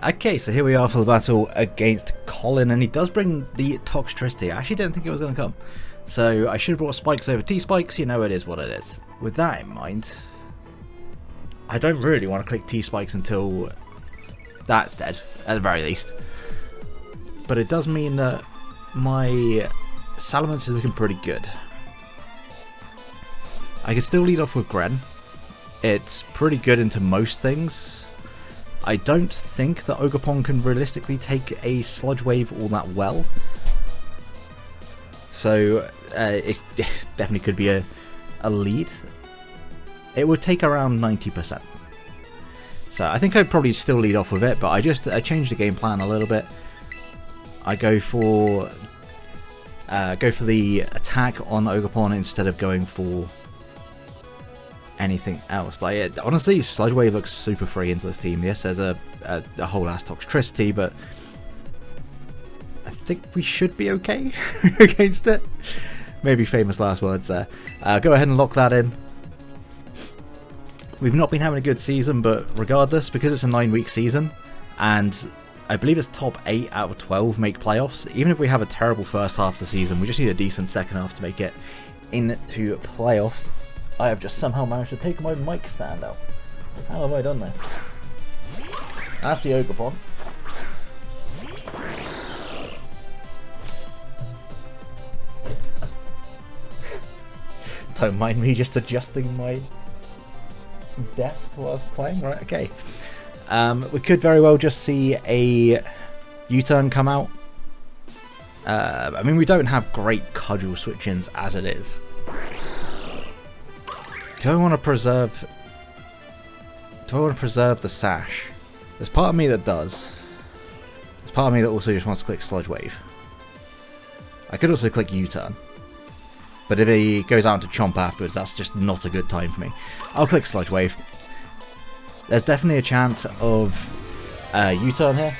Okay, so here we are for the battle against Colin, and he does bring the Toxtricity. I actually didn't think it was going to come. So I should have brought Spikes over T-Spikes, you know it is what it is. With that in mind, I don't really want to click T-Spikes until that's dead, at the very least. But it does mean that my Salamence is looking pretty good. I can still lead off with Gren. It's pretty good into most things. I don't think that Ogerpon can realistically take a Sludge Wave all that well. So it definitely could be a lead. It would take around 90%. So I think I'd probably still lead off with it, but I changed the game plan a little bit. I go for the attack on Ogerpon instead of going for anything else. Like, honestly, Sludge Wave looks super free into this team. Yes, there's a whole ass Toxtricity, but I think we should be okay against it. Maybe famous last words there. Go ahead and lock that in. We've not been having a good season, but regardless, because it's a 9-week season, and I believe it's top 8 out of 12 make playoffs, even if we have a terrible first half of the season, we just need a decent second half to make it into playoffs. I have just somehow managed to take my mic stand out. How have I done this? That's the Ogerpon. Don't mind me just adjusting my desk whilst playing. Right, okay. We could very well just see a U-turn come out. I mean, we don't have great cudgel switch-ins as it is. Do I want to preserve the Sash? There's part of me that does. There's part of me that also just wants to click Sludge Wave. I could also click U-turn. But if he goes out to Chomp afterwards, that's just not a good time for me. I'll click Sludge Wave. There's definitely a chance of U-turn here.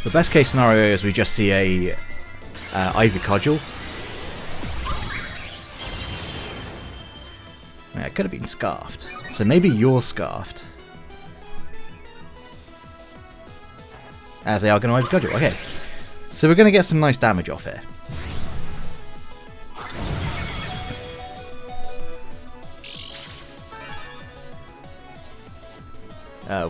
The best case scenario is we just see a Ivy Cudgel. Yeah, it could have been Scarfed. So maybe you're Scarfed. As they are going to Ivy Cudgel. Okay. So we're going to get some nice damage off here.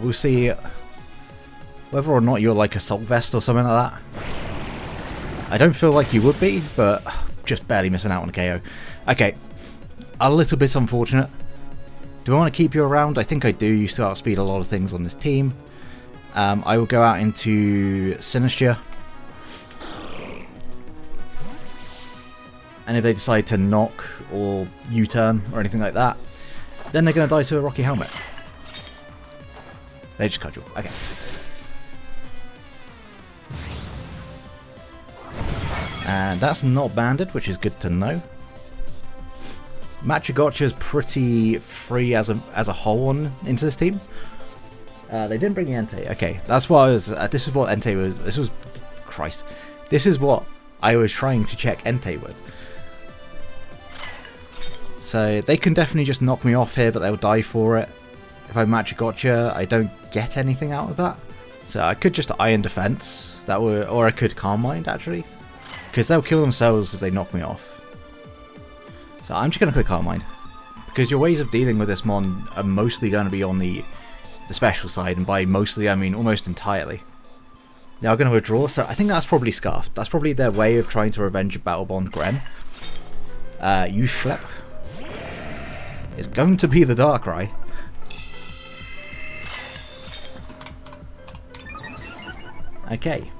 We'll see whether or not you're like Assault Vest or something like that. I don't feel like you would be, but just barely missing out on a KO. Okay. A little bit unfortunate. Do I want to keep you around? I think I do. You still outspeed a lot of things on this team. I will go out into Sinistcha. And if they decide to knock or U-turn or anything like that, then they're going to die to a Rocky Helmet. They just cudgel. Okay. And that's not banded, which is good to know. Metagross is pretty free as a whole into this team. They didn't bring the Entei. Okay, that's what I was. This is what Entei was. This was, Christ. This is what I was trying to check Entei with. So they can definitely just knock me off here, but they'll die for it. If I Metagross, I don't get anything out of that. So I could just Iron Defense. That would, or I could Calm Mind actually, because they'll kill themselves if they knock me off. So I'm just going to click Calm Mind, because your ways of dealing with this mon are mostly going to be on the special side, and by mostly I mean almost entirely. They are going to withdraw, so I think that's probably Scarfed. That's probably their way of trying to revenge a Battle Bond Gren. You Schlep. It's going to be the Darkrai. Okay.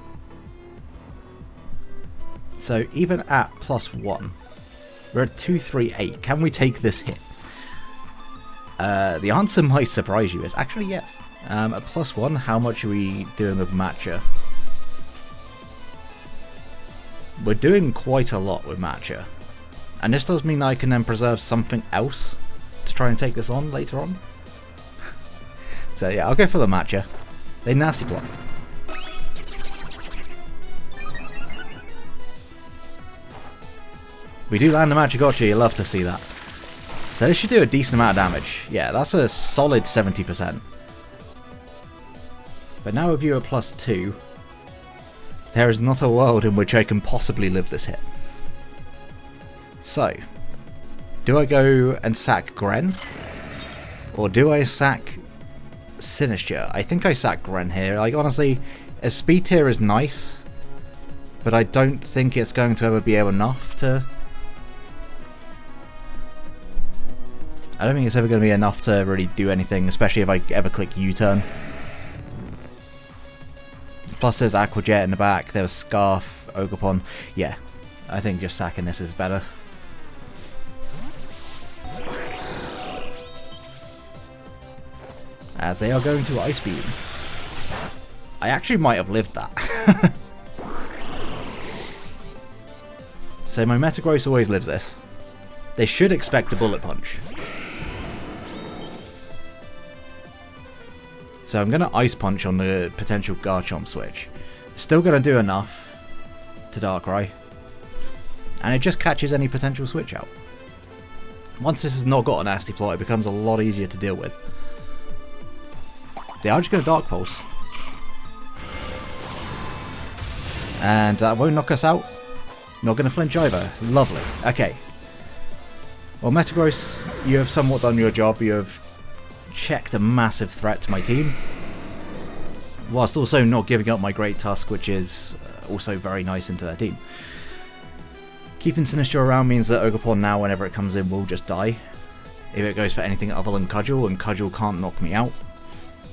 So even at +1, we're at 238. Can we take this hit? The answer might surprise you. Is actually yes. At +1, how much are we doing with Matcha? We're doing quite a lot with Matcha. And this does mean that I can then preserve something else to try and take this on later on. So yeah, I'll go for the Matcha. They nasty block. We do land the Metagross, you love to see that. So this should do a decent amount of damage. Yeah, that's a solid 70%. But now with you at +2, there is not a world in which I can possibly live this hit. So, do I go and sack Gren? Or do I sack Sinistcha? I think I sack Gren here. Like, honestly, a speed tier is nice, but I don't think it's going to ever be enough to... I don't think it's ever going to be enough to really do anything, especially if I ever click U-turn. Plus there's Aqua Jet in the back, there's Scarf, Ogerpon. Yeah, I think just sacking this is better. As they are going to Ice Beam. I actually might have lived that. So my Metagross always lives this. They should expect a Bullet Punch. So I'm going to Ice Punch on the potential Garchomp switch. Still going to do enough to Darkrai. And it just catches any potential switch out. Once this has not got a nasty plot, it becomes a lot easier to deal with. They are just going to Dark Pulse. And that won't knock us out. Not going to flinch either. Lovely. Okay. Well, Metagross, you have somewhat done your job. You have checked a massive threat to my team, whilst also not giving up my Great Tusk, which is also very nice into their team. Keeping Sinistcha around means that Ogerpon now, whenever it comes in, will just die if it goes for anything other than Cudgel, and Cudgel can't knock me out.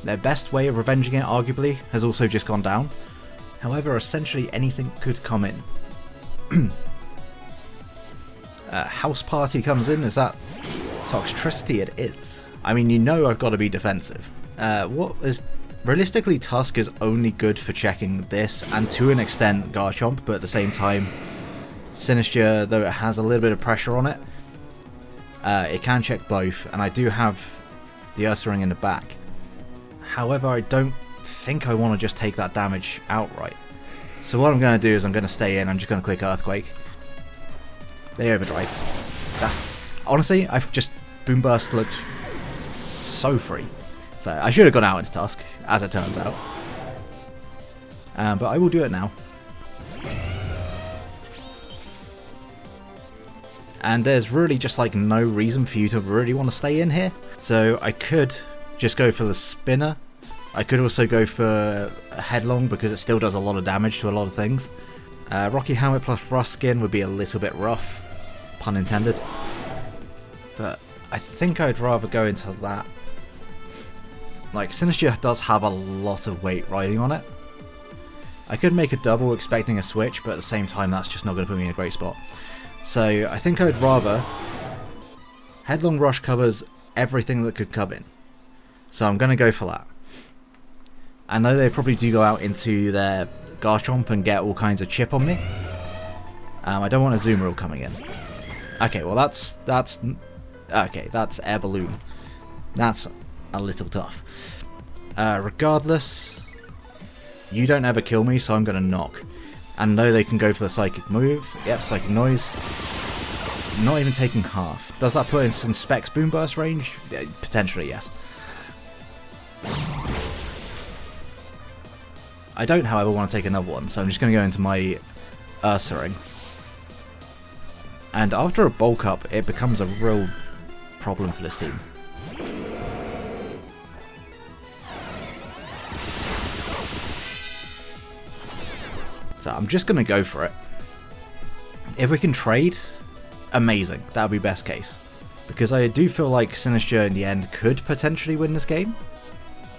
Their best way of revenging it, arguably, has also just gone down. However, essentially anything could come in. House Party comes in. Is that Toxtricity? It is. I mean, you know I've got to be defensive. Realistically, Tusk is only good for checking this, and to an extent Garchomp, but at the same time, Sinistcha, though it has a little bit of pressure on it, it can check both, and I do have the Ursaring in the back. However, I don't think I want to just take that damage outright. So what I'm going to do is I'm going to stay in, I'm just going to click Earthquake. They overdrive. That's... Honestly, I've just... Boom Burst looked so free. So I should have gone out into Tusk, as it turns out. But I will do it now. And there's really just like no reason for you to really want to stay in here. So I could just go for the Spinner. I could also go for a Headlong because it still does a lot of damage to a lot of things. Rocky Helmet plus Rust Skin would be a little bit rough, pun intended. But I think I'd rather go into that. Like, Sinistcha does have a lot of weight riding on it. I could make a double expecting a switch, but at the same time that's just not going to put me in a great spot. So I think I'd rather... Headlong Rush covers everything that could come in. So I'm going to go for that. I know they probably do go out into their Garchomp and get all kinds of chip on me. I don't want a Azumarill coming in. Okay, well that's okay, that's Air Balloon. That's a little tough. Regardless, you don't ever kill me, so I'm going to knock. And know they can go for the Psychic move. Yep, Psychic Noise. Not even taking half. Does that put us in Specs Boom Burst range? Yeah, potentially, yes. I don't, however, want to take another one, so I'm just going to go into my Ursaring. And after a bulk up, it becomes a real problem for this team. So I'm just going to go for it. If we can trade, amazing. That would be best case. Because I do feel like Sinistcha in the end could potentially win this game.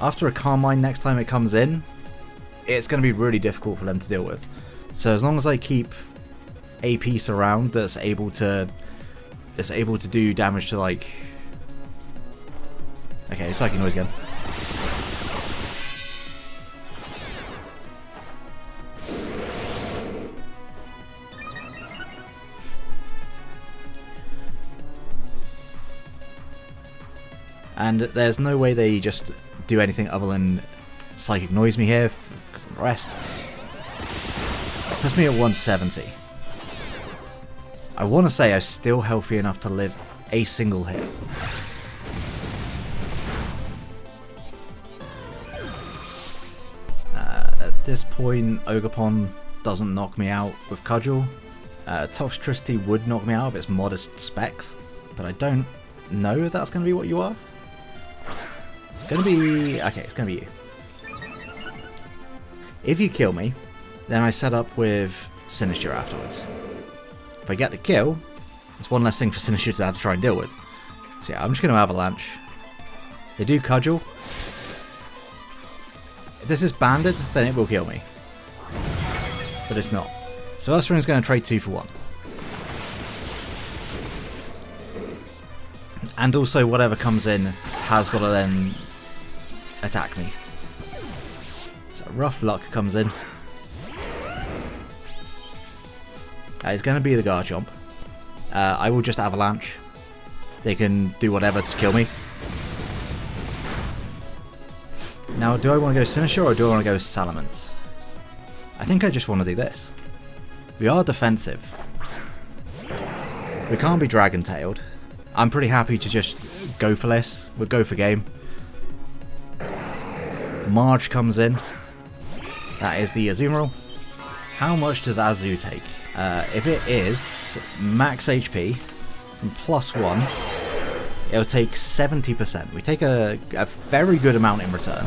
After a Carmine next time it comes in, it's going to be really difficult for them to deal with. So as long as I keep a piece around that's able to do damage to, like... Okay, Psychic Noise again. And there's no way they just do anything other than Psychic Noise me here. Rest. That puts me at 170. I want to say I'm still healthy enough to live a single hit. this point, Ogerpon doesn't knock me out with Cudgel. Toxtricity would knock me out if it's modest specs, but I don't know if that's going to be what you are. It's going to be... okay, it's going to be you. If you kill me, then I set up with Sinister afterwards. If I get the kill, it's one less thing for Sinister to have to try and deal with. So yeah, I'm just going to Avalanche. They do Cudgel. If this is banded, then it will kill me. But it's not. So Earthring's going to trade 2 for 1. And also whatever comes in has got to then attack me. So Rough Luck comes in. It's going to be the Garchomp. I will just Avalanche. They can do whatever to kill me. Now, do I want to go Sinister or do I want to go Salamence? I think I just want to do this. We are defensive. We can't be Dragon-tailed. I'm pretty happy to just go for this. We'll go for game. Marge comes in. That is the Azumarill. How much does Azu take? If it is max HP from +1, it'll take 70%. We take a very good amount in return.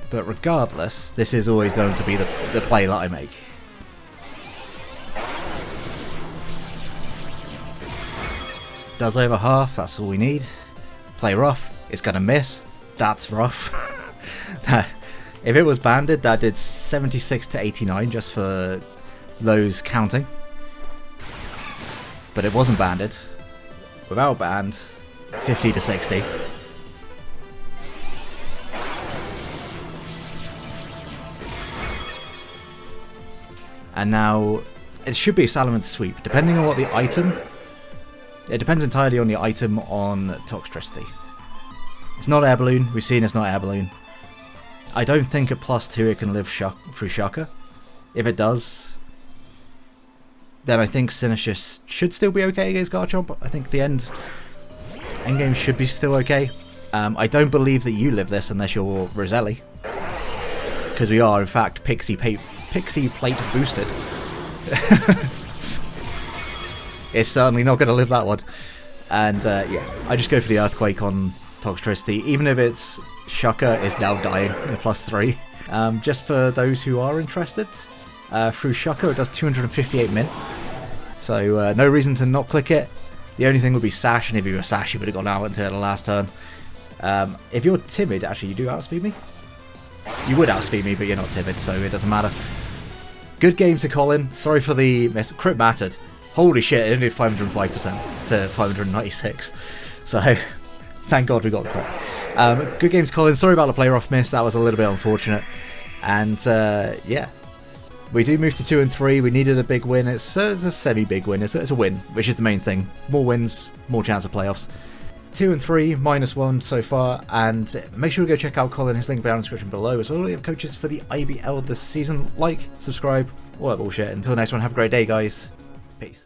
But regardless, this is always going to be the play that I make. Does over half, that's all we need. Play rough, it's going to miss. That's rough. If it was banded, that did 76 to 89 just for those counting. But it wasn't banded. Without band, 50 to 60. And now, it should be a Salamence sweep, depending on what the item... It depends entirely on the item on Toxtricity. It's not Air Balloon, we've seen it's not Air Balloon. I don't think at +2 it can live through Shaka. If it does, then I think Sinister should still be okay against Garchomp. I think the endgame should be still okay. I don't believe that you live this unless you're Roselli. Because we are, in fact, Pixie Plate boosted. It's certainly not going to live that one. And yeah, I just go for the Earthquake on Toxtricity. Even if it's Shaka is now dying in +3. Just for those who are interested, through Shaka it does 258 min. So no reason to not click it. The only thing would be Sash, and if you were Sash you would have gone out until the last turn. If you're timid, actually you do outspeed me. You would outspeed me, but you're not timid, so it doesn't matter. Good game to Colin. Sorry for the miss. Crit mattered. Holy shit, it only did 505% to 596. So, thank God we got the crit. Good game to Colin. Sorry about the play rough miss. That was a little bit unfortunate. And, yeah. We do move to 2 and 3. We needed a big win. It's a semi-big win. It's a win, which is the main thing. More wins, more chance of playoffs. 2 and 3, -1 so far, and make sure to go check out Colin, his link down in the description below, as well as all the coaches for the IBL this season. Like, subscribe, all that bullshit. Until next one, have a great day, guys. Peace.